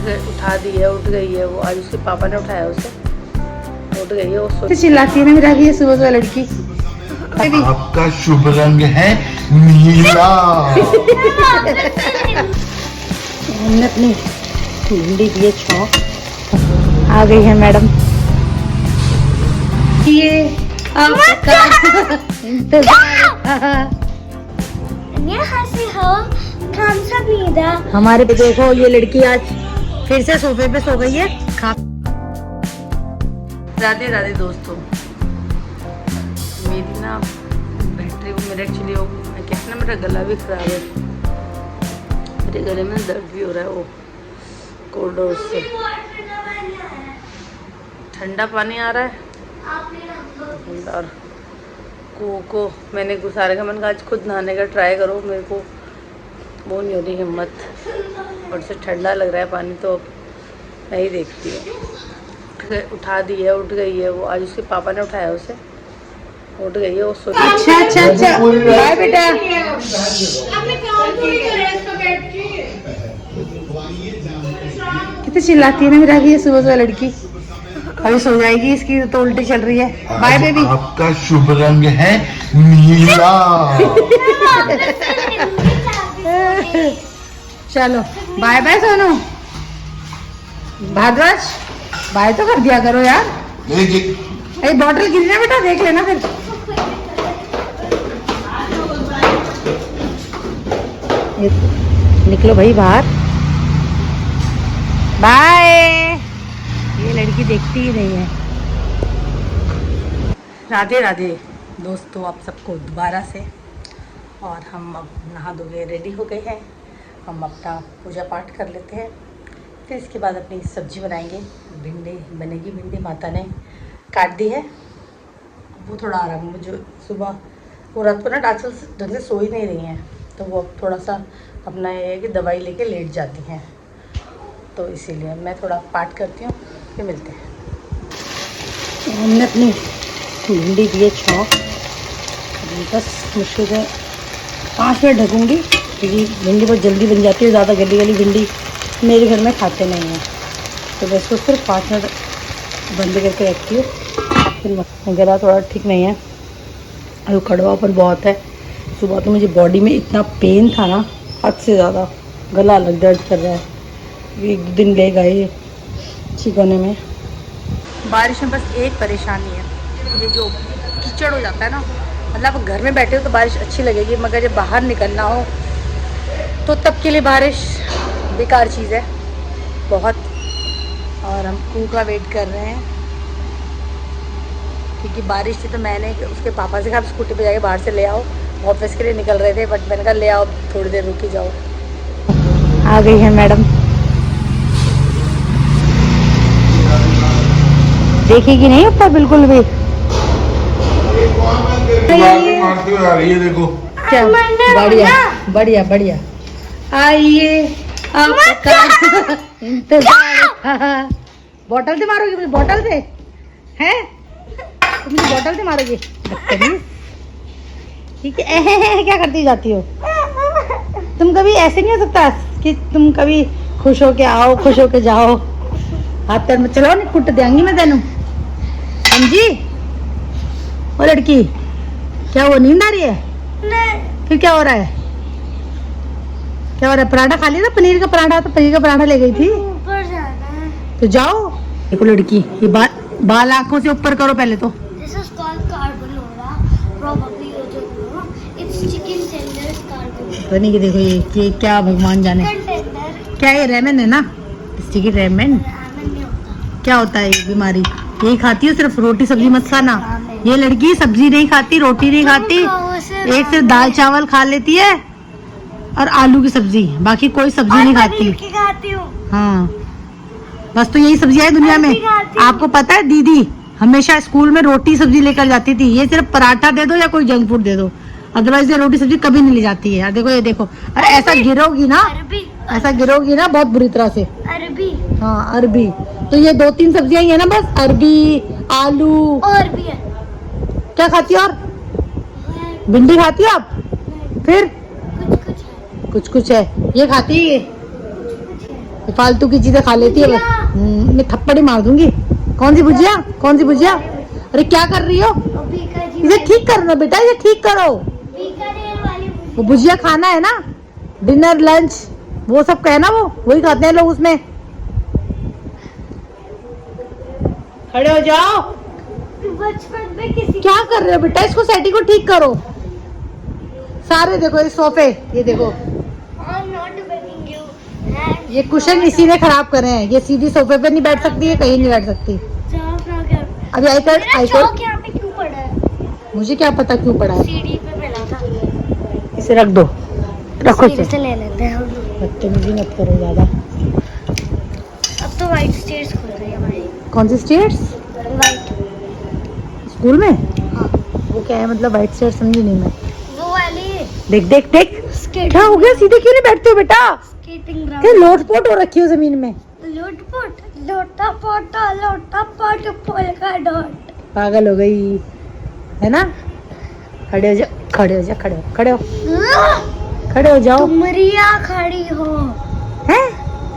उठा दी है, उठ गई है वो। आज उसके पापा ने उठाया उसे, उठ गई है वो। चिल्लाती है ना मेरा ये सुबह सुबह लड़की। आपका शुभ रंग है नीला। हमने अपनी भिंडी दिए छौंक। आ गई है मैडम। ये आपका इंतजार। हमारे पे देखो ये लड़की आज फिर से सोफे पे सो गई है। राधे राधे दोस्तों। मेरी ना बैटरी को मेरा एक्चुअली वो कहते ना मेरा गला भी खराब है, मेरे गले में दर्द भी हो रहा है वो कोल्ड से। ठंडा पानी आ रहा है और को मैंने गुस्सारे का मन का आज खुद नहाने का ट्राई करो, मेरे को वो नहीं हो रही हिम्मत, और से ठंडा लग रहा है पानी तो मैं ही देखती हूँ। उठा दी है, उठ गई है वो। आज उसके पापा ने उठाया उसे, उठ गई है वो। अच्छा अच्छा अच्छा, बाय बेटा। कितनी चिल्लाती है ना मेरा ये सुबह सुबह लड़की। अभी सो जाएगी, इसकी तो उल्टी चल रही है। Bye baby. आपका शुभ रंग है नीला। चलो bye bye Sonu. Bhardwaj bye तो कर दिया करो यार। अरे बॉटल गिरी ना बेटा, देख लेना फिर। निकलो भाई बाहर। बाय। ये लड़की देखती ही नहीं है। राधे राधे दोस्तों, आप सबको दोबारा से। और हम अब नहा धो के रेडी हो गए हैं। हम अपना पूजा पाठ कर लेते हैं, फिर इसके बाद अपनी सब्जी बनाएंगे। भिंडी बनेगी, भिंडी माता ने काट दी है। वो थोड़ा आराम, जो सुबह वो रात को ना डॉक्टर ढंग से सो ही नहीं रही हैं, तो वो अब थोड़ा सा अपना ये है कि दवाई लेके लेट जाती हैं, तो इसीलिए मैं थोड़ा पाठ करती हूँ, फिर मिलते हैं। हमने अपनी भिंडी दिए छौंक। बस मुश्किल से 5 मिनट ढकूँगी, क्योंकि भिंडी बहुत जल्दी बन जाती है। ज़्यादा गली गली भिंडी मेरे घर में खाते नहीं हैं, तो बस उसको सिर्फ 5 मिनट बंद करके रखती हूँ। फिर गला थोड़ा ठीक नहीं है, और कड़वापन बहुत है। सुबह तो मुझे बॉडी में इतना पेन था ना, हद से ज़्यादा गला अलग दर्द कर रहा है। 1 दिन ले गए ठीक होने में। बारिश में बस एक परेशानी है, ये जो कीचड़ हो जाता है ना, मतलब घर में बैठे हो तो बारिश अच्छी लगेगी, मगर जब बाहर निकलना हो तो तब के लिए बारिश बेकार चीज़ है बहुत। और हम कू का वेट कर रहे हैं, क्योंकि बारिश थी तो मैंने उसके पापा से कहा स्कूटी पे जाके बाहर से ले आओ। ऑफिस के लिए निकल रहे थे, बट मैंने कहा ले आओ, थोड़ी देर रुकी जाओ। आ गई है मैडम। देखेगी नहीं ऊपर बिल्कुल भी। देखो क्या बढ़िया बढ़िया बढ़िया। आइए आपका इंतजार था। बॉटल से मारोगी मुझे? बॉटल से हैं? तुम मुझे बॉटल से मारोगी? ठीक है। क्या करती जाती हो तुम? कभी ऐसे नहीं हो सकता कि तुम कभी खुश हो के आओ, खुश हो के जाओ। हाथ पैर में चलाओ, नहीं कुट देंगी मैं तेनू, समझी? वो लड़की क्या वो नींद आ रही है? नहीं। फिर क्या हो रहा है? क्या हो रहा है? पराठा खा लिया था, पनीर का पराठा, तो पनीर का पराठा ले गई थी। ऊपर जाना है तो जाओ। देखो लड़की, ये बाल आंखों से ऊपर करो पहले तो। This is called carbonara. Probably you don't know. It's chicken tenders carbonara. तो नहीं कि देखो ये क्या भगवान जाने। Chicken tender. क्या ये रेमन है ना? स्टिकी रेमन रामेन नहीं होता। क्या होता है ये बीमारी? यही खाती हो सिर्फ, रोटी सब्जी मत खाना। ये लड़की सब्जी नहीं खाती, रोटी नहीं खाती, एक सिर्फ दाल चावल खा लेती है और आलू की सब्जी, बाकी कोई सब्जी नहीं खाती। खाती हूँ। हाँ, बस तो यही सब्जियां है दुनिया में। आपको पता है दीदी हमेशा स्कूल में रोटी सब्जी लेकर जाती थी, ये सिर्फ पराठा दे दो या कोई जंक फूड दे दो, अदरवाइज ये रोटी सब्जी कभी नहीं ले जाती है। देखो ये देखो, अरे ऐसा गिरोगी ना, ऐसा गिरोगी ना बहुत बुरी तरह से। अरबी। हाँ अरबी, तो ये 2-3 सब्जियां ही है ना बस, अरबी, आलू और भी है। क्या खाती हो? और भिंडी खाती हो आप? फिर कुछ कुछ है। कुछ कुछ है, ये खाती है ये? फालतू की चीजें खा लेती है बस। मैं थप्पड़ ही मार दूंगी। कौन सी भुजिया, कौन सी भुजिया? अरे क्या कर रही हो? इसे ठीक करना बेटा, इसे ठीक करो। वो भुजिया खाना है ना, डिनर लंच वो सब का है ना, वो वही खाते हैं लोग उसमें। खड़े हो जाओ। बचपन में किसी क्या कर रहे हो बेटा? इसको सेटिंग को ठीक करो। सारे देखो ये सोफे, ये देखो I'm not begging you. And ये कुशन इसी ने खराब करे हैं। ये सीधी सोफे पे नहीं बैठ सकती, ये कहीं नहीं बैठ सकती। चौक ना कर। अभी आई मेरा कर चौक यहाँ पे क्यों पड़ा है? मुझे क्या पता क्यों पड़ा है। सीढ़ी पे मिला था। इसे रख दो, रखो सीढ़ी इसे। से ले लेते हैं हम। बदतमीजी मत करो ज्यादा। अब तो व्हाइट स्टेयर्स खुल रही है हमारी। कौन सी स्टेयर्स? व्हाइट। स्कूल में? हाँ। वो क्या है मतलब व्हाइट स्टेयर्स? समझी नहीं मैं। वो वाली देख देख देख, स्केटिंग। क्या हो गया? सीधे क्यों नहीं बैठते हो बेटा? स्केटिंग क्या ग्राउंड। लोटपोट हो रखी हो जमीन में? लोटपोट, लोटा पोटा, लोटा पोट, पोलका डॉट। पागल हो गई है ना? खड़े हो जा, खड़े हो जा, खड़े हो, खड़े हो, खड़े हो जाओ। तुमरिया खड़ी हो। हैं?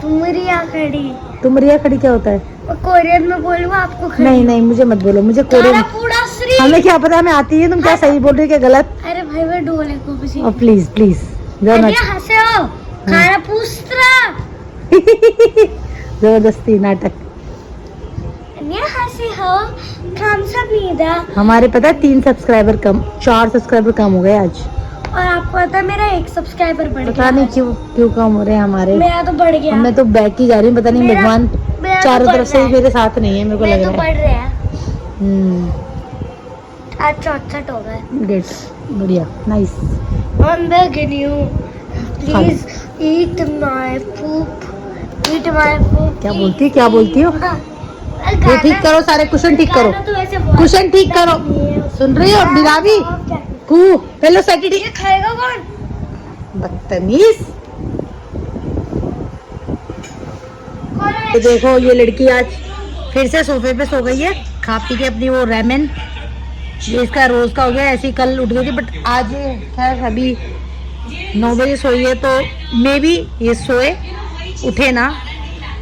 तुमरिया खड़ी। तुमरिया खड़ी क्या होता है? मैं कोरियन में बोलूँ आपको खड़ी। नहीं नहीं, मुझे मत बोलो, मुझे कोरियन। पूरा श्री। हमें क्या पता, हमें आती है। तुम क्या सही बोल रही हो क्या गलत? अरे भाई मैं ढोले को भी और प्लीज प्लीज हंसे हो। खाना पूछ रहा। जबरदस्ती नाटक। हंसे हो। काम सब नहीं था। हमारे पता है 3 सब्सक्राइबर कम, 4 सब्सक्राइबर कम हो गए आज। और आपको पता है मेरा 1 सब्सक्राइबर बढ़ गया। पता नहीं क्यों क्यों कम हो रहे हैं हमारे। मेरा तो बढ़ गया। मैं तो बैक ही जा रही हूँ, पता नहीं मेरा- भगवान मेरा चारों तो तरफ बढ़ से रहा है। मेरे साथ नहीं है, मेरे को मैं लग तो रहा है। बढ़ रहे हैं। आज 64 हो गए। ग्रेट, बढ़िया, nice. I'm begging you, please eat my poop. Eat my poop. क्या बोलती है, क्या बोलती हो? हाँ। ये ठीक करो, सारे कुशन ठीक करो, गाना तो वैसे बहुत कुशन ठीक करो। सुन रही हो बिरावी? कू हेलो सैटरडे। ये खाएगा कौन? बदतमीज। कौन है? तो देखो ये लड़की आज फिर से सोफे पे सो गई है, खा पी के अपनी वो रेमन। ये इसका रोज का हो गया, ऐसी कल उठ गई थी, बट आज खैर अभी 9 बजे सोई है, तो मे बी ये सोए उठे ना।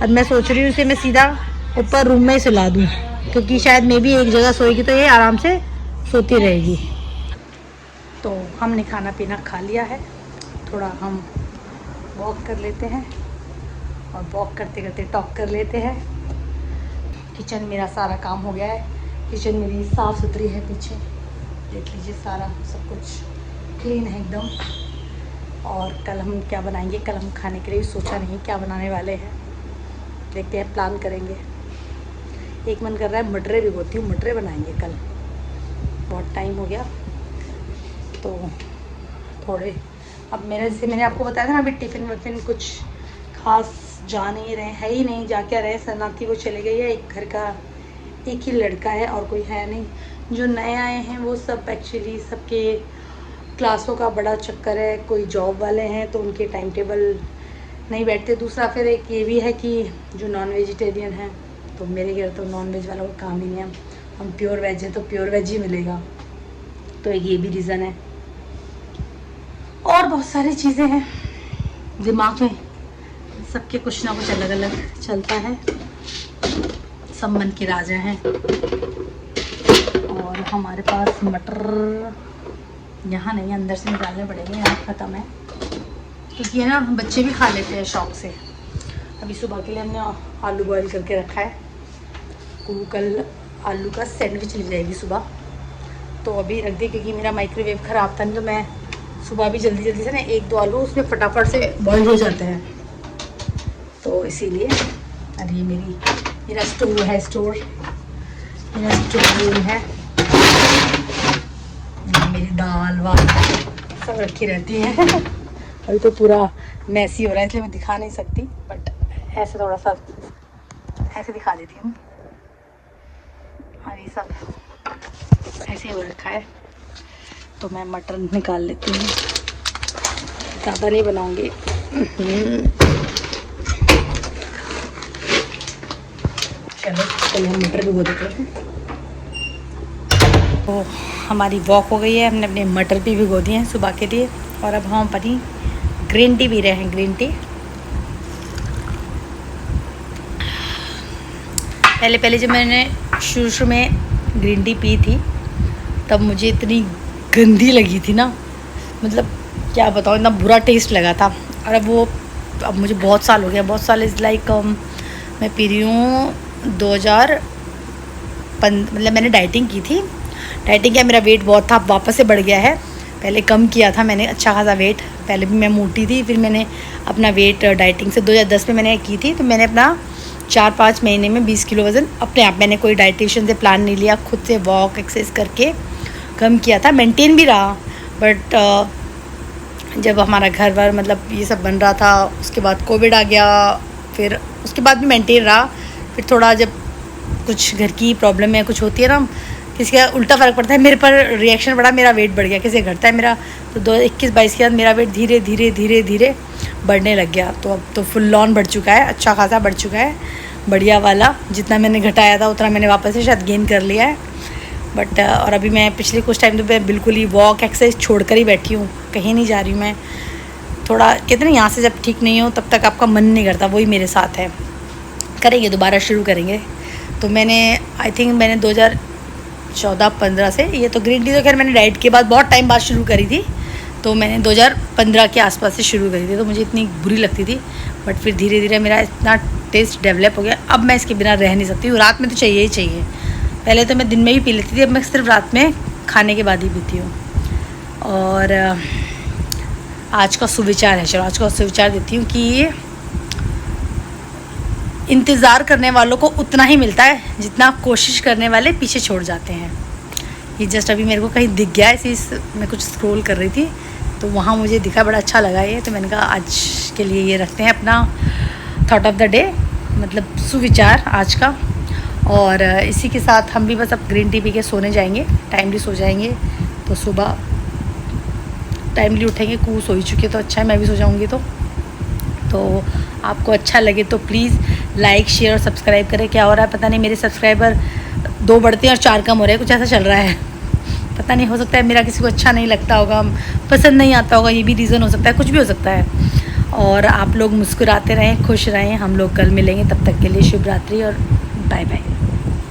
अब मैं सोच रही हूँ इसे मैं सीधा ऊपर रूम में ही सुला दूँ, क्योंकि शायद मे बी एक जगह सोएगी तो ये आराम से सोती रहेगी। तो हमने खाना पीना खा लिया है, थोड़ा हम वॉक कर लेते हैं और वॉक करते करते टॉक कर लेते हैं। किचन मेरा सारा काम हो गया है, किचन मेरी साफ़ सुथरी है, पीछे देख लीजिए सारा सब कुछ क्लीन है एकदम। और कल हम क्या बनाएंगे, कल हम खाने के लिए सोचा नहीं क्या बनाने वाले हैं, देखते हैं, प्लान करेंगे। एक मन कर रहा है मटरे भिगोती हूँ, मटरे बनाएंगे कल, बहुत टाइम हो गया। तो थोड़े अब मेरे से मैंने आपको बताया था ना, अभी टिफ़िन विफ़िन कुछ खास जा नहीं रहे, है ही नहीं, जा क्या रहे, सनाती वो चले गई है, एक घर का एक ही लड़का है और कोई है नहीं। जो नए आए हैं वो सब एक्चुअली सबके क्लासों का बड़ा चक्कर है, कोई जॉब वाले हैं तो उनके टाइम टेबल नहीं बैठते। दूसरा फिर एक ये भी है कि जो नॉन वेजिटेरियन है, तो मेरे घर तो नॉन वेज वाला कोई काम ही नहीं है, हम प्योर वेज है तो प्योर वेज ही मिलेगा, तो एक ये भी रीज़न है। और बहुत सारी चीज़ें हैं दिमाग में, सबके कुछ ना कुछ अलग अलग चलता है, सब मन के राजा हैं। और हमारे पास मटर यहाँ नहीं, अंदर से निकालने पड़ेंगे, यहाँ ख़त्म है, क्योंकि है ना बच्चे भी खा लेते हैं शौक से। अभी सुबह के लिए हमने आलू बॉईल करके रखा है, वो कल आलू का सैंडविच ले जाएगी सुबह, तो अभी रख दी, क्योंकि मेरा माइक्रोवेव ख़राब था, नहीं तो मैं सुबह भी जल्दी जल्दी से ना 1-2 आलू उसमें फटाफट से बॉईल हो जाते हैं, तो इसीलिए। और ये मेरा स्टोर है, मेरा स्टोर है, मेरी दाल वाल सब रखी रहती है। अभी तो पूरा मैसी हो रहा है इसलिए मैं दिखा नहीं सकती, बट ऐसे थोड़ा सा ऐसे दिखा देती हूँ। और ये सब ऐसे हो रखा है, तो मैं मटर निकाल लेती हूँ, ज़्यादा नहीं बनाऊँगी। चलो पहले हम मटर भिगो देते हैं। तो हमारी वॉक हो गई है, हमने अपने मटर भी भिगो दिए हैं सुबह के लिए, और अब हम अपनी ग्रीन टी पी रहे हैं, ग्रीन टी। पहले पहले जब मैंने शुरू में ग्रीन टी पी थी तब मुझे इतनी गंदी लगी थी ना, मतलब क्या बताऊँ, इतना बुरा टेस्ट लगा था। और अब मुझे बहुत साल हो गया, बहुत साल इज़ लाइक मैं पी रही हूँ 2005, मतलब मैंने डाइटिंग की थी। डाइटिंग किया, मेरा वेट बहुत था, वापस से बढ़ गया है। पहले कम किया था मैंने अच्छा खासा वेट, पहले भी मैं मोटी थी, फिर मैंने अपना वेट डाइटिंग से 2010 में मैंने की थी, तो मैंने अपना 4-5 महीने में 20 किलो वज़न अपने आप, मैंने कोई डाइटिशियन से प्लान नहीं लिया, खुद से वॉक एक्सरसाइज करके कम किया था। मेंटेन भी रहा, बट जब हमारा घर वर मतलब ये सब बन रहा था, उसके बाद कोविड आ गया, फिर उसके बाद भी मेंटेन रहा। फिर थोड़ा जब कुछ घर की प्रॉब्लम है, कुछ होती है ना, किसी का उल्टा फ़र्क पड़ता है, मेरे पर रिएक्शन बढ़ा, मेरा वेट बढ़ गया, किसी का घटता है मेरा, तो 2021-22 के बाद मेरा वेट धीरे धीरे बढ़ने लग गया। तो अब तो फुल ऑन बढ़ चुका है, अच्छा खासा बढ़ चुका है, बढ़िया वाला। जितना मैंने घटाया था उतना मैंने वापस से शायद गेन कर लिया है। बट और अभी मैं पिछले कुछ टाइम तो मैं बिल्कुल ही वॉक एक्सरसाइज छोड़कर ही बैठी हूँ, कहीं नहीं जा रही हूँ मैं। थोड़ा कहते हैं यहाँ से जब ठीक नहीं हो तब तक आपका मन नहीं करता, वही मेरे साथ है। करेंगे, दोबारा शुरू करेंगे। तो मैंने आई थिंक मैंने 2014-15 से, ये तो ग्रीन टी तो खैर मैंने डाइट के बाद बहुत टाइम बाद शुरू करी थी, तो मैंने 2015 के आसपास से शुरू करी थी। तो मुझे इतनी बुरी लगती थी, बट फिर धीरे धीरे मेरा इतना टेस्ट डेवलप हो गया, अब मैं इसके बिना रह नहीं सकती हूँ। रात में तो चाहिए ही चाहिए। पहले तो मैं दिन में भी पी लेती थी, अब मैं सिर्फ रात में खाने के बाद ही पीती हूँ। और आज का सुविचार है, चलो आज का सुविचार देती हूँ कि इंतज़ार करने वालों को उतना ही मिलता है जितना कोशिश करने वाले पीछे छोड़ जाते हैं। ये जस्ट अभी मेरे को कहीं दिख गया, इसी मैं कुछ स्क्रॉल कर रही थी तो वहाँ मुझे दिखा, बड़ा अच्छा लगा ये, तो मैंने कहा आज के लिए ये रखते हैं अपना थॉट ऑफ द डे, मतलब सुविचार आज का। और इसी के साथ हम भी बस अब ग्रीन टी पी के सोने जाएंगे, टाइमली सो जाएंगे, तो सुबह टाइमली उठेंगे। कू सो ही चुके तो अच्छा है, मैं भी सो जाऊंगी। तो आपको अच्छा लगे तो प्लीज़ लाइक शेयर और सब्सक्राइब करें। क्या हो रहा है पता नहीं, मेरे सब्सक्राइबर 2 बढ़ते हैं और 4 कम हो रहे हैं, कुछ ऐसा चल रहा है, पता नहीं, हो सकता है मेरा किसी को अच्छा नहीं लगता होगा, पसंद नहीं आता होगा, ये भी रीज़न हो सकता है, कुछ भी हो सकता है। और आप लोग मुस्कुराते रहें, खुश रहें। हम लोग कल मिलेंगे, तब तक के लिए शुभ रात्रि और बाय बाय।